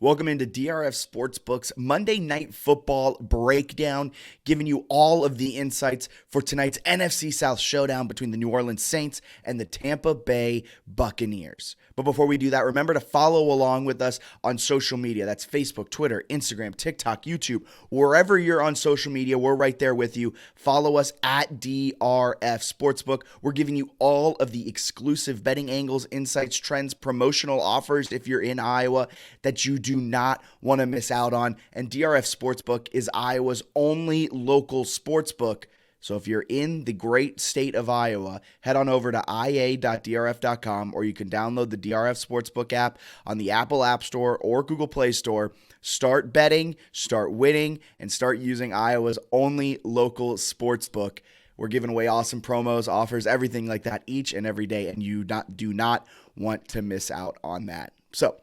Welcome into DRF Sportsbook's Monday Night Football breakdown, giving you all of the insights for tonight's NFC South showdown between the New Orleans Saints and the Tampa Bay Buccaneers. But before we do that, remember to follow along with us on social media. That's Facebook, Twitter, Instagram, TikTok, YouTube. Wherever you're on social media, we're right there with you. Follow us at DRF Sportsbook. We're giving you all of the exclusive betting angles, insights, trends, promotional offers if you're in Iowa that you do not want to miss out on. And DRF Sportsbook is Iowa's only local sportsbook. So if you're in the great state of Iowa, head on over to ia.drf.com, or you can download the DRF Sportsbook app on the Apple App Store or Google Play Store. Start betting, start winning, and start using Iowa's only local sportsbook. We're giving away awesome promos, offers, everything like that each and every day, and you do not want to miss out on that. So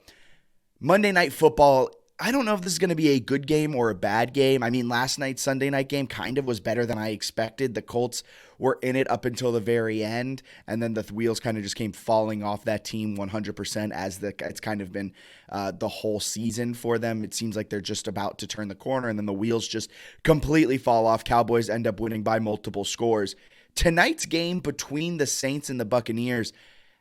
Monday Night Football, I don't know if this is going to be a good game or a bad game. I mean, last night's Sunday night game kind of was better than I expected. The Colts were in it up until the very end, and then the wheels kind of just came falling off that team 100% as it's kind of been the whole season for them. It seems like they're just about to turn the corner, and then the wheels just completely fall off. Cowboys end up winning by multiple scores. Tonight's game between the Saints and the Buccaneers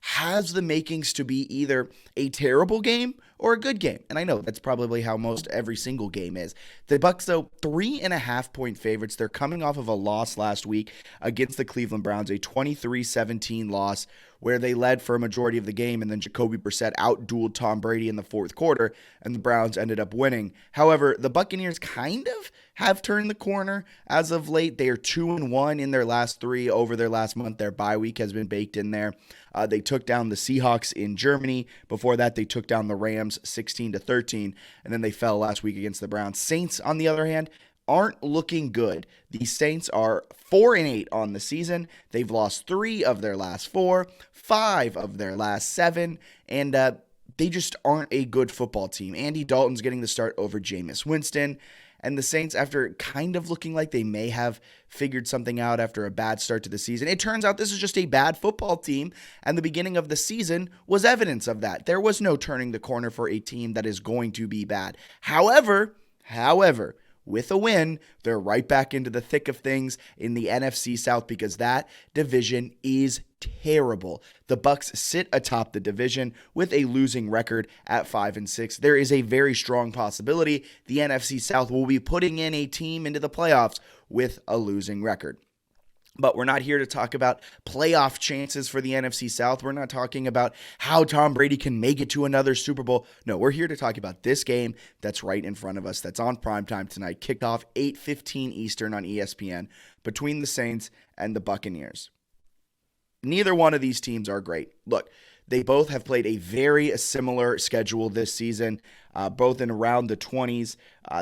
has the makings to be either a terrible game or a good game. And I know that's probably how most every single game is. The Bucs, though, 3.5-point favorites. They're coming off of a loss last week against the Cleveland Browns, a 23-17 loss where they led for a majority of the game, and then Jacoby Brissett outdueled Tom Brady in the fourth quarter, and the Browns ended up winning. However, the Buccaneers kind of have turned the corner as of late. They are 2-1 in their last three over their last month. Their bye week has been baked in there. They took down the Seahawks in Germany. Before that, they took down the Rams 16-13, and then they fell last week against the Browns. Saints, on the other hand, aren't looking good. The Saints are 4-8 on the season. They've lost 3 of their last 4, 5 of their last 7, and they just aren't a good football team. Andy Dalton's getting the start over Jameis Winston. And the Saints, after kind of looking like they may have figured something out after a bad start to the season, it turns out this is just a bad football team, and the beginning of the season was evidence of that. There was no turning the corner for a team that is going to be bad. However, with a win, they're right back into the thick of things in the NFC South because that division is terrible. The Bucs sit atop the division with a losing record at 5-6. There is a very strong possibility the NFC South will be putting in a team into the playoffs with a losing record. But we're not here to talk about playoff chances for the NFC South. We're not talking about how Tom Brady can make it to another Super Bowl. No, we're here to talk about this game that's right in front of us, that's on primetime tonight, kicked off 8:15 Eastern on ESPN, between the Saints and the Buccaneers. Neither one of these teams are great. Look, they both have played a very similar schedule this season, both in around the 20s.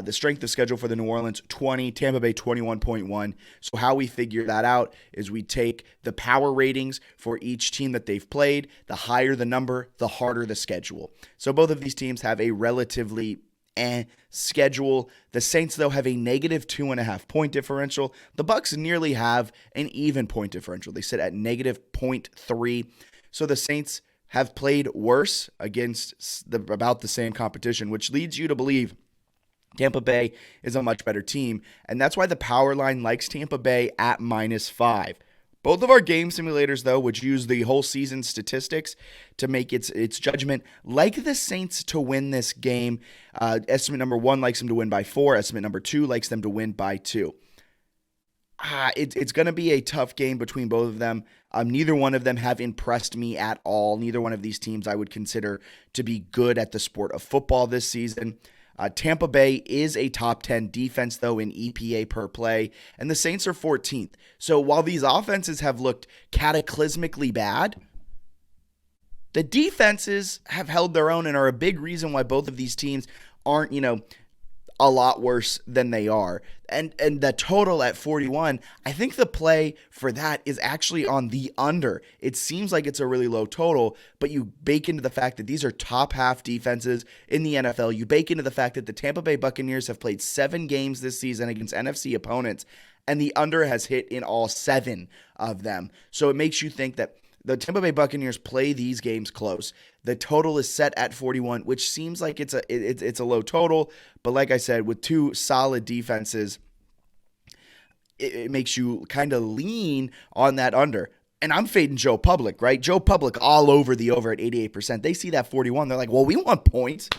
The strength of schedule for the New Orleans, 20, Tampa Bay, 21.1. So how we figure that out is we take the power ratings for each team that they've played. The higher the number, the harder the schedule. So both of these teams have a relatively schedule. The Saints, though, have a negative 2.5-point differential. The Bucs nearly have an even point differential. They sit at negative 0.3. So the Saints have played worse against about the same competition, which leads you to believe Tampa Bay is a much better team, and that's why the power line likes Tampa Bay at -5. Both of our game simulators, though, which use the whole season statistics to make its judgment, like the Saints to win this game. Estimate number 1 likes them to win by 4. Estimate number 2 likes them to win by 2. It's going to be a tough game between both of them. Neither one of them have impressed me at all. Neither one of these teams I would consider to be good at the sport of football this season. Tampa Bay is a top 10 defense, though, in EPA per play, and the Saints are 14th. So while these offenses have looked cataclysmically bad, the defenses have held their own and are a big reason why both of these teams aren't, a lot worse than they are. And the total at 41, I think the play for that is actually on the under. It seems like it's a really low total, but you bake into the fact that these are top half defenses in the NFL. You bake into the fact that the Tampa Bay Buccaneers have played 7 games this season against NFC opponents, and the under has hit in all 7 of them. So it makes you think that The Tampa Bay Buccaneers play these games close. The total is set at 41, which seems like it's a low total. But like I said, with two solid defenses, it makes you kind of lean on that under. And I'm fading Joe Public, right? Joe Public all over the over at 88%. They see that 41. They're like, well, we want points.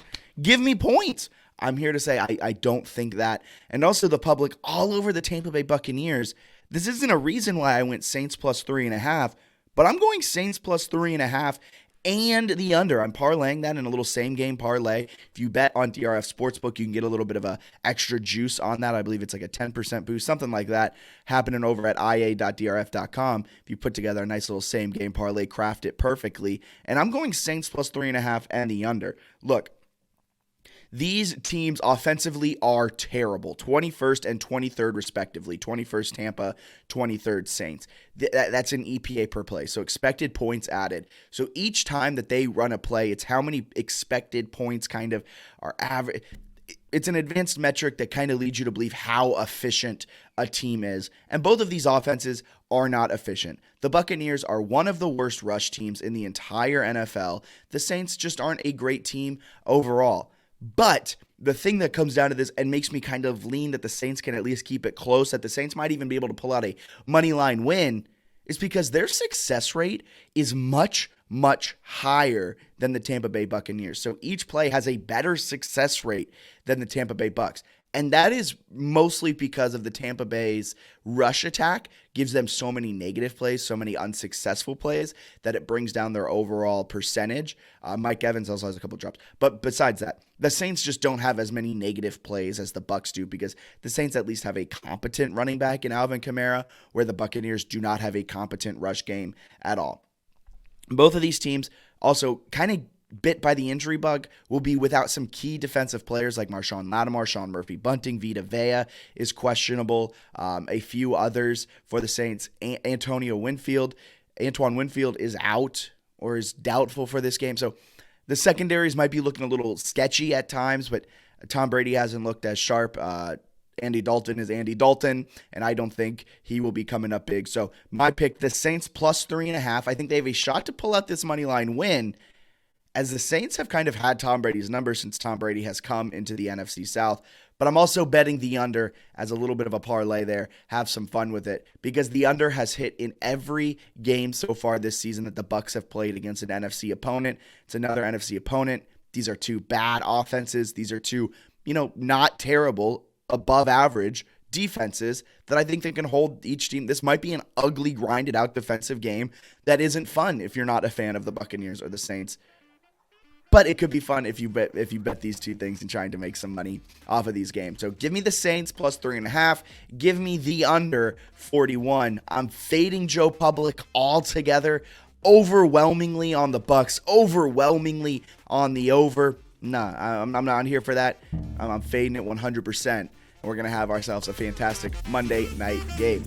Give me points. I'm here to say I don't think that. And also the public all over the Tampa Bay Buccaneers. This isn't a reason why I went Saints plus 3.5, but I'm going Saints plus 3.5 and the under. I'm parlaying that in a little same game parlay. If you bet on DRF Sportsbook, you can get a little bit of a extra juice on that. I believe it's like a 10% boost, something like that, happening over at ia.drf.com. If you put together a nice little same game parlay, craft it perfectly. And I'm going Saints plus 3.5 and the under. Look, these teams offensively are terrible. 21st and 23rd respectively. 21st Tampa, 23rd Saints. That's an EPA per play. So expected points added. So each time that they run a play, it's how many expected points kind of are average. It's an advanced metric that kind of leads you to believe how efficient a team is. And both of these offenses are not efficient. The Buccaneers are one of the worst rush teams in the entire NFL. The Saints just aren't a great team overall. But the thing that comes down to this and makes me kind of lean that the Saints can at least keep it close, that the Saints might even be able to pull out a money line win, is because their success rate is much, much higher than the Tampa Bay Buccaneers. So each play has a better success rate than the Tampa Bay Bucs. And that is mostly because of the Tampa Bay's rush attack gives them so many negative plays, so many unsuccessful plays, that it brings down their overall percentage. Mike Evans also has a couple drops. But besides that, the Saints just don't have as many negative plays as the Bucs do, because the Saints at least have a competent running back in Alvin Kamara, where the Buccaneers do not have a competent rush game at all. Both of these teams also kind of bit by the injury bug, will be without some key defensive players like Marshawn Lattimore, Sean Murphy-Bunting, Vita Vea is questionable. A few others for the Saints. Antoine Winfield is out or is doubtful for this game. So the secondaries might be looking a little sketchy at times, but Tom Brady hasn't looked as sharp. Andy Dalton is Andy Dalton, and I don't think he will be coming up big. So my pick, the Saints plus 3.5. I think they have a shot to pull out this money line win, as the Saints have kind of had Tom Brady's number since Tom Brady has come into the NFC South. But I'm also betting the under as a little bit of a parlay there. Have some fun with it, because the under has hit in every game so far this season that the Bucs have played against an NFC opponent. It's another NFC opponent. These are two bad offenses. These are two, not terrible, above average defenses that I think they can hold each team. This might be an ugly, grinded out defensive game that isn't fun if you're not a fan of the Buccaneers or the Saints. But it could be fun if you bet these two things and trying to make some money off of these games. So give me the Saints plus 3.5. Give me the under 41. I'm fading Joe Public altogether. Overwhelmingly on the Bucs. Overwhelmingly on the over. Nah, I'm not here for that. I'm fading it 100%. And we're going to have ourselves a fantastic Monday night game.